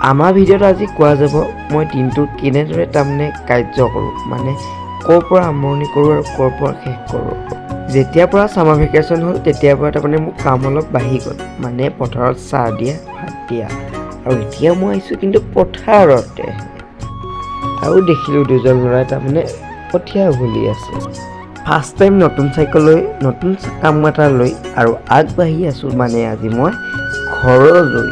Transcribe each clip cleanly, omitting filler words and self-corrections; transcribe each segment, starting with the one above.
আমাৰ ভিডিঅ'ত আজি কোৱা যাব মই দিনটোত কেনেদৰে তাৰমানে কাৰ্য কৰোঁ, মানে ক'ৰ পৰা আৰম্ভণি কৰোঁ আৰু ক'ৰ পৰা শেষ কৰোঁ। যেতিয়াৰ পৰা ছামাৰ ভেকেশ্যন হ'ল তেতিয়াৰ পৰা তাৰমানে মোৰ কাম অলপ বাঢ়ি গ'ল, মানে পথাৰত চাহ দিয়া, ভাত দিয়া। আৰু এতিয়া মই আহিছোঁ কিন্তু পথাৰতে, আৰু দেখিলোঁ দুজন ল'ৰাই তাৰমানে কঠীয়া উঘলি আছে। ফাৰ্ষ্ট টাইম নতুন চাইকেল লৈ, নতুন কাম এটা লৈ আৰু আগবাঢ়ি আছোঁ মানে আজি মই ঘৰলৈ।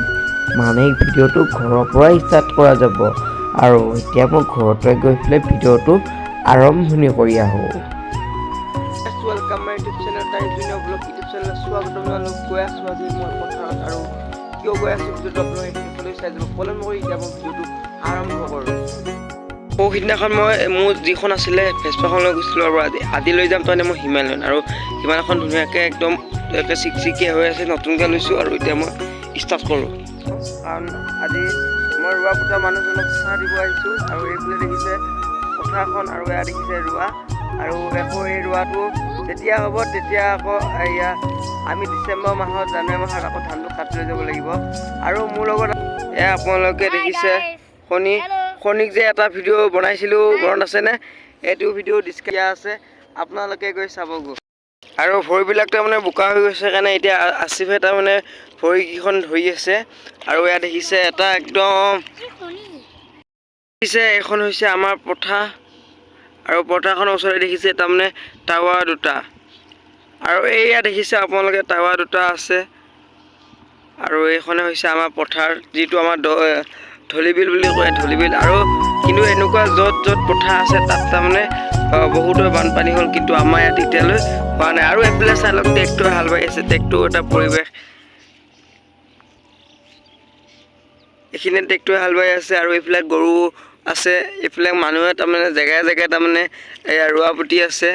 মানে ভিডিঅ'টো ঘৰৰ পৰাই ষ্টাৰ্ট কৰা যাব, আৰু এতিয়া মই ঘৰতে গৈ পেলাই ভিডিঅ'টো আৰম্ভণি কৰি আহোঁ। Welcome my YouTube channel time blog YouTube channel স্বাগতম জনালোঁ। গৈ আছোঁ আজি মই পথাৰত, আৰু কিয় গৈ আছোঁ ভিডিঅ'টো আপোনালোকে শেষলৈ চাই যাব। পলম কৰি এতিয়া মই ভিডিঅ'টো আৰম্ভ কৰোঁ। সিদিনাখন মই মোৰ যিখন আছিলে ভেস্পাখন লৈ গৈছিলোঁ, আৰু আজি লৈ যাম তাৰমানে মই হিমালয়ন, আৰু হিমালয়খন ধুনীয়াকৈ একদম চিকচিকীয়া হৈ আছে, নতুনকৈ লৈছোঁ। আৰু এতিয়া মই ষ্টাৰ্ট কৰোঁ, কাৰণ আজি মই ৰোৱা পোতা মানুহজনক চাহ দিব আহিছোঁ। আৰু এইফালে দেখিছে পথাৰখন, আৰু এয়া দেখিছে ৰোৱা। আৰু আকৌ এই ৰোৱাটো যেতিয়া হ'ব তেতিয়া আকৌ এয়া আমি ডিচেম্বৰ মাহত, জানুৱাৰী মাহত আকৌ ধানটো কাটি লৈ যাব লাগিব। আৰু মোৰ লগত এয়া আপোনালোকে দেখিছে শনিক যে এটা ভিডিঅ' বনাইছিলোঁ, মনত আছেনে? এইটো ভিডিঅ' ডিছকাছ আছে, আপোনালোকে গৈ চাবগৈ। আৰু ভৰিবিলাক তাৰমানে বোকা হৈ গৈছে কাৰণে এতিয়া আছিফে তাৰমানে ভৰিকেইখন ধৰি আছে। আৰু ইয়াত দেখিছে এটা একদম দেখিছে, এখন হৈছে আমাৰ পথাৰ, আৰু পথাৰখনৰ ওচৰতে দেখিছে তাৰমানে টাৱাৰ দুটা, আৰু এইয়া দেখিছে আপোনালোকে টাৱাৰ দুটা আছে। আৰু এইখনে হৈছে আমাৰ পথাৰ, যিটো আমাৰ ধলিবিল বুলি কয়, ধলিবিল। আৰু কিন্তু এনেকুৱা য'ত য'ত পথাৰ আছে তাত তাৰমানে বহুতো বানপানী হ'ল, কিন্তু আমাৰ ইয়াত এতিয়ালৈ হোৱা নাই। আৰু এইফালে চাই লওক ট্ৰেক্টৰ হাল বাই আছে, ট্ৰেক্টৰ এটা পৰিৱেশ। এইখিনি ট্ৰেক্টৰ হাল বাই আছে, আৰু এইফালে গৰু আছে, এইফালে মানুহে তাৰমানে জেগাই জেগাই তাৰমানে ৰোৱা পুতি আছে।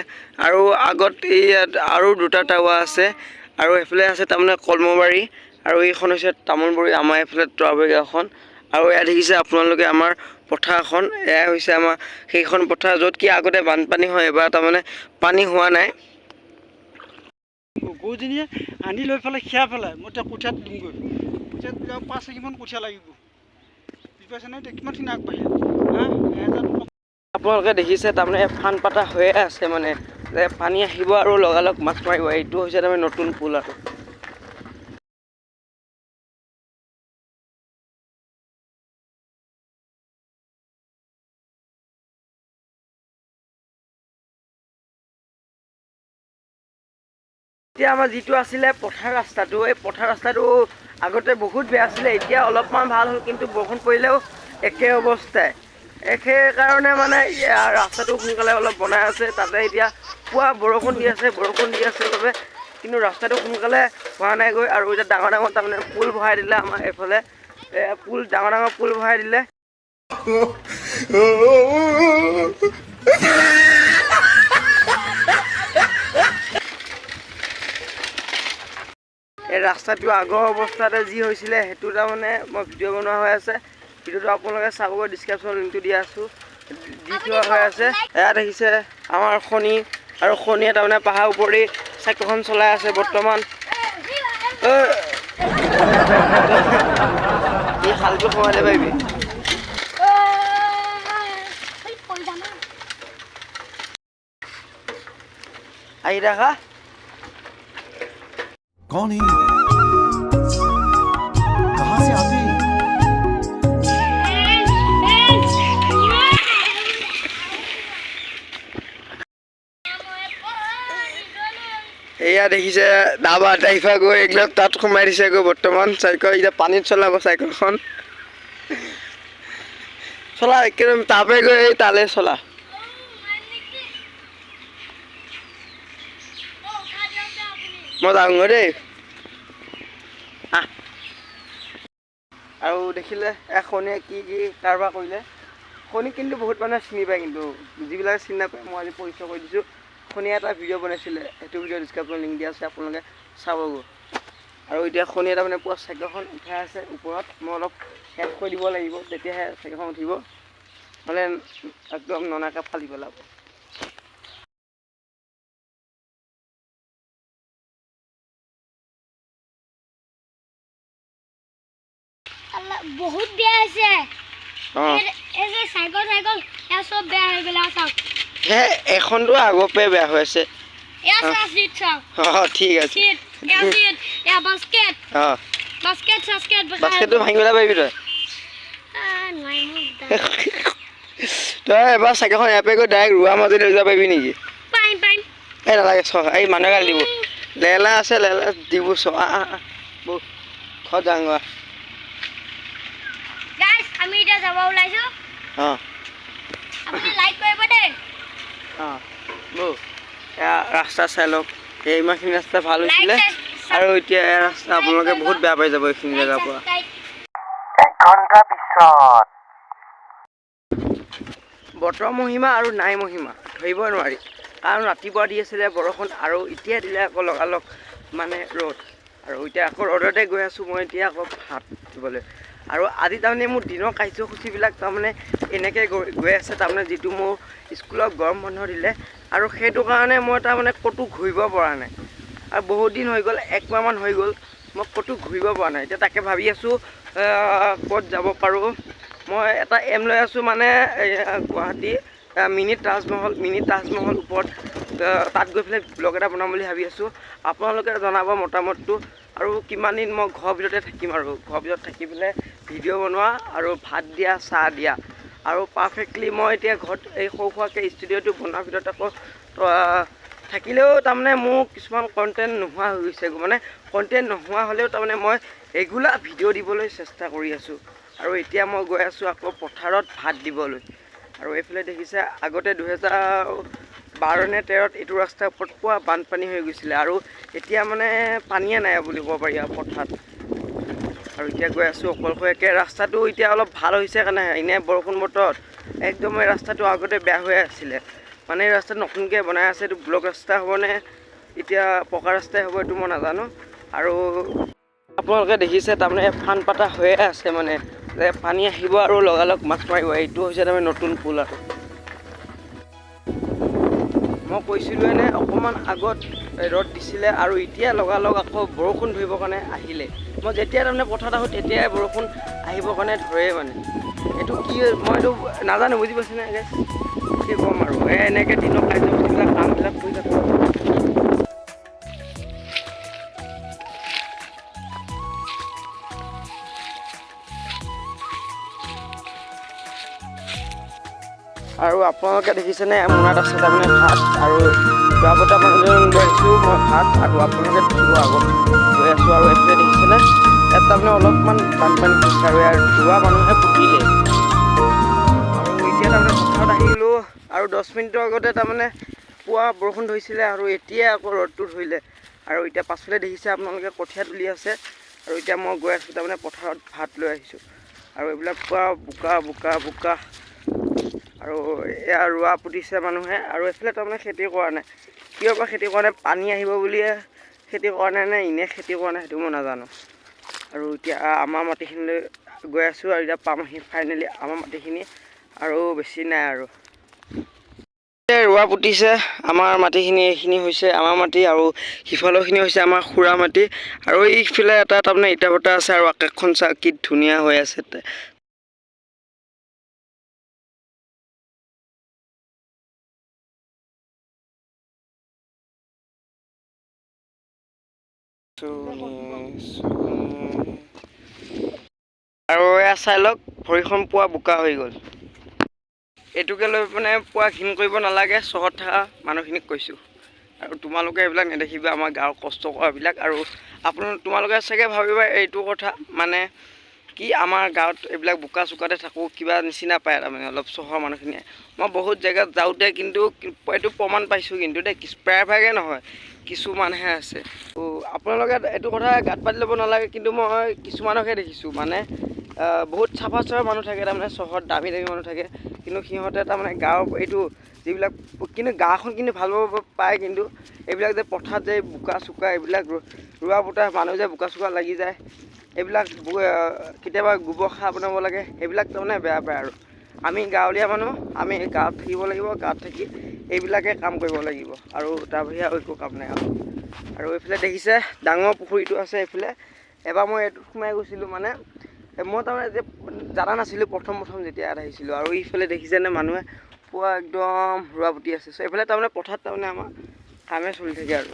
আৰু আগত ইয়াত আৰু দুটা টাৱাৰ আছে, আৰু এইফালে আছে তাৰমানে কলমবাৰী, আৰু এইখন হৈছে তামোলবাৰী, আমাৰ এইফালে তৰাবাৰী গাঁওখন। আৰু এয়া দেখিছে আপোনালোকে আমাৰ পথাৰখন, এয়া হৈছে আমাৰ সেইখন পথাৰ য'ত কি আগতে বানপানী হয়, এবাৰ তাৰমানে পানী হোৱা নাই। গৰুজনীয়ে আনি লৈ পেলাই খীৰাই পেলাই মই এতিয়া কঠীয়াত দিমগৈ। কঠীয়াত 5 কেজিমান কঠীয়া লাগিব, বুজি পাইছেনে? এতিয়া কিমানখিনি আগবাঢ়ি আপোনালোকে দেখিছে তাৰমানে ফান পাতা হৈয়ে আছে, মানে যে পানী আহিব আৰু লগালগ মাছ মাৰিব। এইটো হৈছে তাৰমানে নতুন পুল। আৰু এতিয়া আমাৰ যিটো আছিলে পথাৰ ৰাস্তাটো, এই পথাৰ ৰাস্তাটো আগতে বহুত বেয়া আছিলে, এতিয়া অলপমান ভাল হ'ল, কিন্তু বৰষুণ পৰিলেও একে অৱস্থাই। সেইকাৰণে মানে ৰাস্তাটো সোনকালে অলপ বনাই আছে, তাতে এতিয়া পুৱা বৰষুণ দি আছে বাবে কিন্তু ৰাস্তাটো সোনকালে হোৱা নাই গৈ। আৰু এতিয়া ডাঙৰ ডাঙৰ তাৰমানে পুল বহাই দিলে আমাৰ এইফালে, পুল ডাঙৰ ডাঙৰ পুল বহাই দিলে। এই ৰাস্তাটো আগৰ অৱস্থাতে যি হৈছিলে সেইটো তাৰমানে মই ভিডিঅ' বনোৱা হৈ আছে। ভিডিঅ'টো আপোনালোকে চাবগৈ, ডিছক্ৰিপশ্যনত লিংকটো দি আছোঁ, দি থোৱা হৈ আছে। এয়া দেখিছে আমাৰ শনি, আৰু শনিয়ে তাৰমানে পাহাৰ ওপৰি চাইকেলখন চলাই আছে বৰ্তমান। এই খালটো সোমাই দে পাৰিবি। আহি দেখা कौन है? कहां से आते हैं? এয়া দেখিছে দাবা টাইফা গৈ এইবিলাক তাত সোমাই দিছে গৈ বৰ্তমান। চাইকেল এতিয়া পানীত চলাব, চাইকেলখন চলা একদম তাপে গৈ এই তালে চলা। মই যাওঁগৈ দেই। আৰু দেখিলে শনিয়ে কি কি কাৰবাৰ কৰিলে। শনি কিন্তু বহুত মানুহে চিনি পায়, কিন্তু যিবিলাকে চিনি নাপায় মই আজি পৰিচয় কৰি দিছোঁ। শনিয়ে এটা ভিডিঅ' বনাইছিলে, সেইটো ভিডিঅ' ডিছক্ৰিপশ্যনত লিংক দিয়া আছে, আপোনালোকে চাবগৈ। আৰু এতিয়া শনিয়ে তাৰমানে পুৰা চাইকেলখন উঠাই আছে ওপৰত। মই অলপ হেল্প কৰি দিব লাগিব, তেতিয়াহে চাইকেলখন উঠিব, নহ'লে একদম ননাকৈ ফালি পেলাব। বহুত বেয়া আছে অঁ এই যে সাইকেল এয়া সব বেয়া হৈ গ'ল চাওক হে এখনটো আগৰ পৰাই বেয়া হৈ আছে এয়া চিট চাওক অঁ ঠিক আছে চিট এয়া বাস্কেট অঁ সাস্কেট বাস্কেটটো ভাঙিবলৈ পাৰিবি তই তই এবাৰ চাইকেলখন ইয়াৰ পৰা গৈ ডাইৰেক্ট ৰোৱা মাজতে লৈ যাব পাৰিবি নেকি পাৰিম এই নালাগে চ এই মানুহে গালি দিব লেলা আছে লেলা দিব চ বৌ ঘৰত যাওঁ গাইস আমি এতিয়া যাব ওলাইছো অঁ আপুনি লাইক কৰিব দেই অঁ বৌ এয়া ৰাস্তা চাই লওক এই ইমানখিনি ৰাস্তা ভাল হৈছিলে আৰু এতিয়া এই ৰাস্তা আপোনালোকে বহুত বেয়া পাই যাব এইখিনি জেগাৰ পৰা 1 ঘণ্টা পিছত বতৰ মহিমা আৰু নাই মহিমা ধৰিব নোৱাৰি কাৰণ ৰাতিপুৱা দি আছিলে বৰষুণ আৰু এতিয়া দিলে আকৌ লগালগ মানে ৰ'দ আৰু এতিয়া আকৌ ৰ'দতে গৈ আছোঁ মই এতিয়া আকৌ ভাত দিবলৈ আৰু আজি তাৰমানে মোৰ দিনৰ কাৰ্যসূচীবিলাক তাৰমানে এনেকৈ গৈ আছে তাৰমানে যিটো মোৰ স্কুলত গৰম বন্ধ দিলে আৰু সেইটো কাৰণে মই তাৰমানে ক'তো ঘূৰিব পৰা নাই আৰু বহুত দিন হৈ গ'ল 1 মাহমান হৈ গ'ল মই ক'তো ঘূৰিব পৰা নাই এতিয়া তাকে ভাবি আছোঁ ক'ত যাব পাৰোঁ মই এটা এম লৈ আছোঁ মানে গুৱাহাটী মিনি তাজমহল ওপৰত তাত গৈ পেলাই ব্লগ এটা বনাম বুলি ভাবি আছোঁ আপোনালোকে জনাব মতামতটো আৰু কিমান দিন মই ঘৰৰ ভিতৰতে থাকিম আৰু ঘৰৰ ভিতৰত থাকি পেলাই ভিডিঅ' বনোৱা আৰু ভাত দিয়া চাহ দিয়া আৰু পাৰফেক্টলি মই এতিয়া ঘৰত এই সৰু সুৰাকৈ ষ্টুডিঅ'টো বনোৱাৰ ভিতৰত আকৌ থাকিলেও তাৰমানে মোৰ কিছুমান কণ্টেণ্ট নোহোৱা হৈ গৈছে মানে কণ্টেণ্ট নোহোৱা হ'লেও তাৰমানে মই ৰেগুলাৰ ভিডিঅ' দিবলৈ চেষ্টা কৰি আছোঁ আৰু এতিয়া মই গৈ আছোঁ আকৌ পথাৰত ভাত দিবলৈ আৰু এইফালে দেখিছে আগতে 2012 নে 13ত এইটো ৰাস্তাৰ ওপৰত পুৰা বানপানী হৈ গৈছিলে আৰু এতিয়া মানে পানীয়ে নাই বুলি ক'ব পাৰি আৰু পথাৰত আৰু এতিয়া গৈ আছোঁ অকলশৰীয়াকৈ ৰাস্তাটো এতিয়া অলপ ভাল হৈছে কাৰণে এনে বৰষুণ বতৰত একদম এই ৰাস্তাটো আগতে বেয়া হৈ আছিলে মানে এই ৰাস্তাটো নতুনকৈ বনাই আছে এইটো ব্লক ৰাস্তা হ'বনে এতিয়া পকা ৰাস্তাই হ'ব এইটো মই নাজানো আৰু আপোনালোকে দেখিছে তাৰমানে ফান পাতা হৈয়ে আছে মানে যে পানী আহিব আৰু লগালগ মাছ মাৰিব এইটো হৈছে তাৰমানে নতুন পুল আৰু মই কৈছিলোঁ এনে অকণমান আগত ৰ'দ দিছিলে আৰু এতিয়া লগালগ আকৌ বৰষুণ ধৰিবৰ কাৰণে আহিলে মই যেতিয়া তাৰমানে পথাৰত আহোঁ তেতিয়াই বৰষুণ আহিবৰ কাৰণে ধৰে মানে এইটো কি মই এইটো নাজানো বুজি পাইছেনে গাইছ কি ক'ম আৰু এনেকৈ দিনৰ কাৰ্যসূচীবিলাক কামবিলাক কৰি থাকোঁ আৰু আপোনালোকে দেখিছেনে মোনাত আছে তাৰমানে ভাত আৰু যোৱাবটা মানুহজন লৈ আহিছোঁ মই ভাত আৰু আপোনালোকে দেখিব আগত গৈ আছোঁ আৰু এইফালে দেখিছেনে ইয়াত তাৰমানে অলপমান বানপানী হৈছে আৰু ইয়াৰ ৰোৱা মানুহে পুতিলে আৰু এতিয়া তাৰমানে পথাৰত আহি গ'লোঁ আৰু 10 মিনিটৰ আগতে তাৰমানে পুৱা বৰষুণ ধৰিছিলে আৰু এতিয়াই আকৌ ৰ'দটো ধৰিলে আৰু এতিয়া পাছফালে দেখিছে আপোনালোকে কঠীয়া তুলি আছে আৰু এতিয়া মই গৈ আছোঁ তাৰমানে পথাৰত ভাত লৈ আহিছোঁ আৰু এইবিলাক পুৰা বোকা আৰু এয়া ৰোৱা পুতিছে মানুহে আৰু এইফালে তাৰমানে খেতি কৰা নাই কিয় বা খেতি কৰা নাই পানী আহিব বুলিয়ে খেতি কৰা নাই নে এনেই খেতি কৰা নাই সেইটো মই নাজানো আৰু এতিয়া আমাৰ মাটিখিনিলৈ গৈ আছোঁ আৰু এতিয়া পামহি ফাইনেলি আমাৰ মাটিখিনি আৰু বেছি নাই আৰু ৰোৱা পুতিছে আমাৰ মাটিখিনি এইখিনি হৈছে আমাৰ মাটি আৰু সিফালৰখিনি হৈছে আমাৰ খুৰা মাটি আৰু এইফালে এটা তাৰমানে ইটা ভটা আছে আৰু আকাশখন চা কি ধুনীয়া হৈ আছে আৰু এয়া চাই লওক ভৰিখন পুৱা বোকা হৈ গ'ল এইটোকে লৈ মানে পুৱা ঘিণ কৰিব নালাগে চহৰত থকা মানুহখিনিক কৈছোঁ আৰু তোমালোকে এইবিলাক নেদেখিবা আমাৰ গাঁৱৰ কষ্ট কৰাবিলাক আৰু তোমালোকে চাগে ভাবিবা এইটো কথা মানে কি আমাৰ গাঁৱত এইবিলাক বোকা চোকাতে থাকোঁ কিবা নিচিনা পায় তাৰমানে অলপ চহৰৰ মানুহখিনিয়ে মই বহুত জেগাত যাওঁতে কিন্তু এইটো প্ৰমাণ পাইছোঁ কিন্তু দেই প্ৰায়ভাগে নহয় কিছুমানহে আছে আপোনালোকে এইটো কথা গাত পাতি ল'ব নালাগে কিন্তু মই কিছুমানকহে দেখিছোঁ মানে বহুত চাফা মানুহ থাকে তাৰমানে চহৰত দামী মানুহ থাকে কিন্তু সিহঁতে তাৰমানে গাঁৱৰ এইটো যিবিলাক কিন্তু গাঁওখন কিন্তু ভাল পাব পায় কিন্তু এইবিলাক যে পথাৰত যে বোকা চোকা এইবিলাক ৰোৱা পোতা মানুহ যে বোকা চোকা লাগি যায় এইবিলাক কেতিয়াবা গোবৰ সাৰ বনাব লাগে এইবিলাক তাৰমানে বেয়া পায় আৰু আমি গাঁৱলীয়া মানুহ আমি গাঁৱত থাকিব লাগিব গাঁৱত থাকি এইবিলাকে কাম কৰিব লাগিব আৰু তাৰ বাহিৰে আৰু একো কাম নাই আৰু এইফালে দেখিছে ডাঙৰ পুখুৰীটো আছে এইফালে এবাৰ মই এইটোত সোমাই গৈছিলোঁ মানে মই তাৰমানে যে জানা নাছিলোঁ প্ৰথম যেতিয়া ইয়াত আহিছিলোঁ। আৰু ইফালে দেখিছেনে মানুহে পুৱা একদম ৰোৱা পুতি আছে। চ' এইফালে তাৰমানে পথাৰত তাৰমানে আমাৰ কামে চলি থাকে আৰু।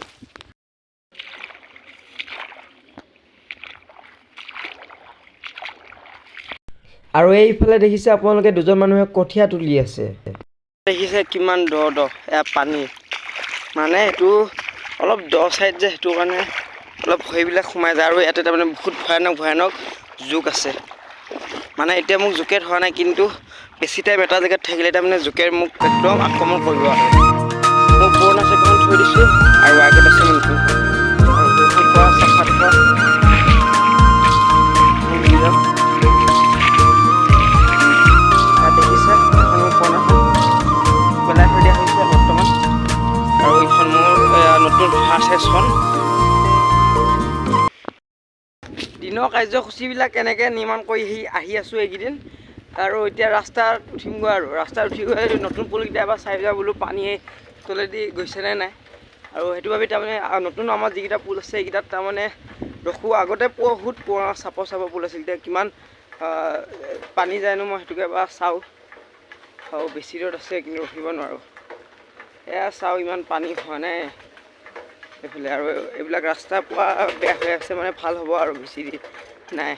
আৰু এইফালে দেখিছে আপোনালোকে দুজন মানুহে কঠীয়া তুলি আছে। দেখিছে কিমান দ এয়া পানী, মানে এইটো অলপ দ চাইড যে, সেইটো কাৰণে অলপ ভৰিবিলাক সোমাই যায়। আৰু ইয়াতে তাৰমানে বহুত ভয়ানক জোক আছে। মানে এতিয়া মোক জোকে ধৰা নাই, কিন্তু বেছি টাইম এটা জেগাত থাকিলে তাৰমানে জোকে মোক একদম আক্ৰমণ কৰিব আৰু। মোৰ পুৰণা চাইকেলখন থৈ দিছোঁ আৰু আগত আছে নতুন। আৰু বৰষুণ পৰা চাফা তাফা দেখিছে এখন মোৰ পুৰণাখন পেলাই থৈ দিয়া হৈছে বৰ্তমান। আৰু এইখন মোৰ নতুন ফাৰ্ষ্ট হেজখন। দিনৰ কাৰ্যসূচীবিলাক এনেকৈ নিৰ্মাণ কৰি আহি আছোঁ এইকেইদিন। আৰু এতিয়া ৰাস্তাত উঠিমগৈ আৰু ৰাস্তাত উঠি গৈ নতুন পুলকেইটা এবাৰ চাই যাওঁ বোলো পানী তলেদি গৈছেনে নাই। আৰু সেইটো ভাবি তাৰমানে নতুন আমাৰ যিকেইটা পুল আছে এইকেইটাত তাৰমানে ৰখোঁ। আগতে বহুত পুৰণা চাপৰ পুল আছিল, এতিয়া কিমান পানী যায়নো মই সেইটোকে এবাৰ চাওঁ। আৰু বেছি দূৰত আছে কিন্তু ৰখিব নোৱাৰোঁ। এয়া চাওঁ ইমান পানী হোৱা নাই এইফালে। আৰু এইবিলাক ৰাস্তা পুৱা বেয়া হৈ আছে, মানে ভাল হ'ব আৰু বেছি নাই।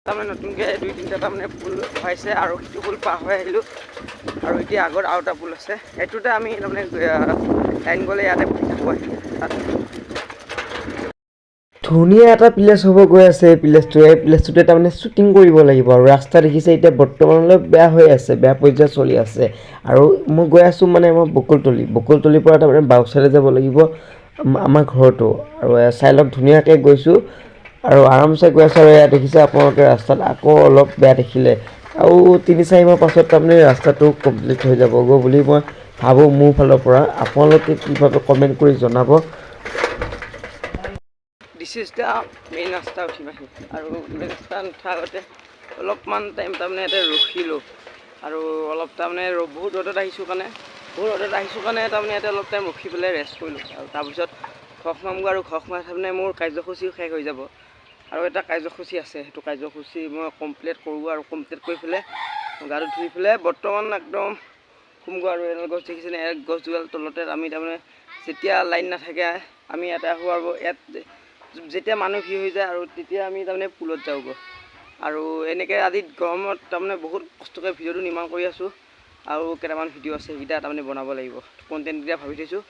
তাৰমানে নতুনকৈ 2-3টা তাৰমানে পুল বহাইছে আৰু সেইটো পুল পাৰ হৈ আহিলোঁ। আৰু এতিয়া আগত আৰু এটা পুল আছে, এইটোতে আমি তাৰমানে লাইন গ'লে ইয়াতে বহি থাকোঁ তাত। ধুনীয়া এটা প্লেচ হ'ব গৈ আছে এই প্লেচটোতে তাৰমানে শ্বুটিং কৰিব লাগিব। আৰু ৰাস্তা দেখিছে এতিয়া বৰ্তমানলৈ বেয়া হৈ আছে, বেয়া পৰ্যায় চলি আছে। আৰু মই গৈ আছোঁ মানে মই বকুলতলিৰ পৰা তাৰমানে বাওঁ চাইডে যাব লাগিব আমাৰ ঘৰটো। আৰু চাই লওক ধুনীয়াকৈ গৈছোঁ আৰু আৰামছে গৈ আছোঁ। আৰু এয়া দেখিছে আপোনালোকে ৰাস্তাত আকৌ অলপ বেয়া দেখিলে, আৰু 3-4 মাহ পাছত তাৰমানে ৰাস্তাটো কমপ্লিট হৈ যাবগৈ বুলি মই ভাবোঁ মোৰ ফালৰ পৰা। আপোনালোকে কি ভাবে কমেণ্ট কৰি জনাব। দিছ ইজ দ্য মেইন ৰাস্তা উঠিম আহি। আৰু মেইন ৰাস্তা নুঠাৰ আগতে অলপমান টাইম তাৰমানে ইয়াতে ৰখিলোঁ। আৰু অলপ তাৰমানে বহুত ৰ'দত আহিছোঁ কাৰণে তাৰমানে ইয়াতে অলপ টাইম ৰখি পেলাই ৰেষ্ট কৰিলোঁ। আৰু তাৰপিছত ঘৰ সোমামগৈ, আৰু ঘৰ সোমাই তাৰমানে মোৰ কাৰ্যসূচীও শেষ হৈ যাব। আৰু এটা কাৰ্যসূচী আছে, সেইটো কাৰ্যসূচী মই কমপ্লিট কৰোঁ। আৰু কমপ্লিট কৰি পেলাই গাটো ধুই পেলাই বৰ্তমান একদম সোমগৈ। আৰু এডাল গছ দেখিছেনে, এক গছজোপাৰ তলতে আমি তাৰমানে যেতিয়া লাইন নাথাকে আমি ইয়াতে আহোঁ। আৰু ইয়াত যেতিয়া মানুহ ভিৰ হৈ যায় আৰু তেতিয়া আমি তাৰমানে পুলত যাওঁগৈ। আৰু এনেকৈ আজি গৰমত তাৰমানে বহুত কষ্টকৈ ভিডিঅ'টো নিৰ্মাণ কৰি আছোঁ। আৰু কেইটামান ভিডিঅ' আছে সেইকেইটা তাৰমানে বনাব লাগিব, কণ্টেণ্টকেইটা ভাবি থৈছোঁ।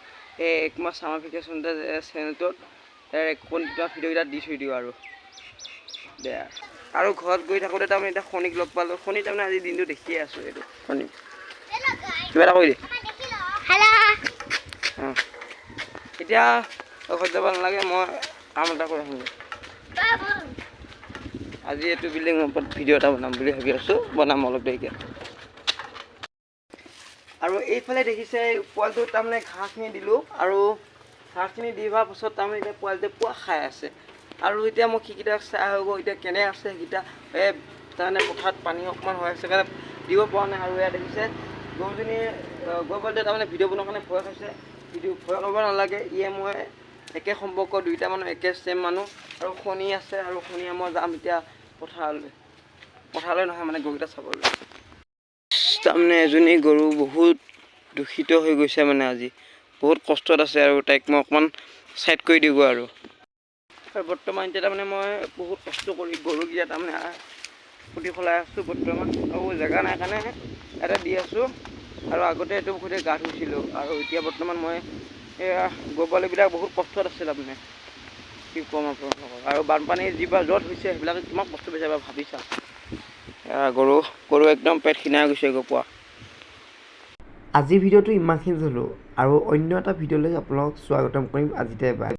এই 1 মাহ ছামাৰ ভেকেশ্যনতে চেনেলটোত ভিডিঅ'কেইটা দি থৈ দিওঁ আৰু বেয়া। আৰু ঘৰত গৈ থাকোঁতে তাৰমানে এতিয়া শনিক লগ পালোঁ। শনি তাৰমানে আজি দিনটো দেখিয়ে আছোঁ। এইটো শনি কিবা এটা কৰি দে। অঁ এতিয়া ঘৰত যাব নালাগে, মই কাম এটা কৰি আহোঁ। আজি এইটো বিল্ডিঙৰ ওপৰত ভিডিঅ' এটা বনাম বুলি ভাবি আছোঁ, বনাম অলপ দেৰিকৈ। আৰু এইফালে দেখিছে পোৱালিটোত তাৰমানে ঘাঁহখিনি দিলোঁ। আৰু ঘাঁহখিনি দি হোৱাৰ পাছত তাৰমানে এতিয়া পোৱালিটোৱে পুৱা খাই আছে। আৰু এতিয়া মই সেইকেইটা চাই হৈ গ'ল, এতিয়া কেনে আছে সেইকেইটা তাৰমানে পথাৰত পানী অকণমান হৈ আছে কাৰণে দিব পৰা নাই। আৰু ইয়াত দেখিছে গৰুজনী গৰু পোৱালিটোৱে তাৰমানে ভিডিঅ' বনোৱাৰ কাৰণে ভয় খাইছে। ভয় কৰিব নালাগে, ইয়ে মই একে সম্পৰ্ক, দুইটা মানুহ একে চেম মানুহ। আৰু শনি আছে, আৰু শনিয়ে মই যাম এতিয়া পথাৰলৈ নহয় মানে গৰুকেইটা চাবলৈ। তাৰমানে এজনী গৰু বহুত দূষিত হৈ গৈছে, মানে আজি বহুত কষ্টত আছে। আৰু তাইক মই অকণমান ছাইড কৰি দিওঁগৈ। আৰু বৰ্তমান এতিয়া তাৰমানে মই বহুত কষ্ট কৰি গৰুকেইটা তাৰমানে খুটি সলাই আছোঁ বৰ্তমান। আৰু জেগা নাই কাৰণে এটা দি আছোঁ। আৰু আগতে এইটো পুখুৰীতে গা ধুইছিলোঁ। আৰু এতিয়া বৰ্তমান মই এয়া গৰু পোৱালিবিলাক বহুত কষ্টত আছে তাৰমানে, কি ক'ম আপোনালোকক। আৰু বানপানীৰ যিবিলাক য'ত হৈছে সেইবিলাকে কিমান কষ্ট পাইছে এবাৰ ভাবি চাওক। গৰু একদম পেট খিনাই গৈছে গৈ পোৱা। আজি ভিডিঅ'টো ইমানখিনি হ'লোঁ, আৰু অন্য এটা ভিডিঅ'লৈ আপোনালোকক স্বাগতম কৰিম আজিতে বাই।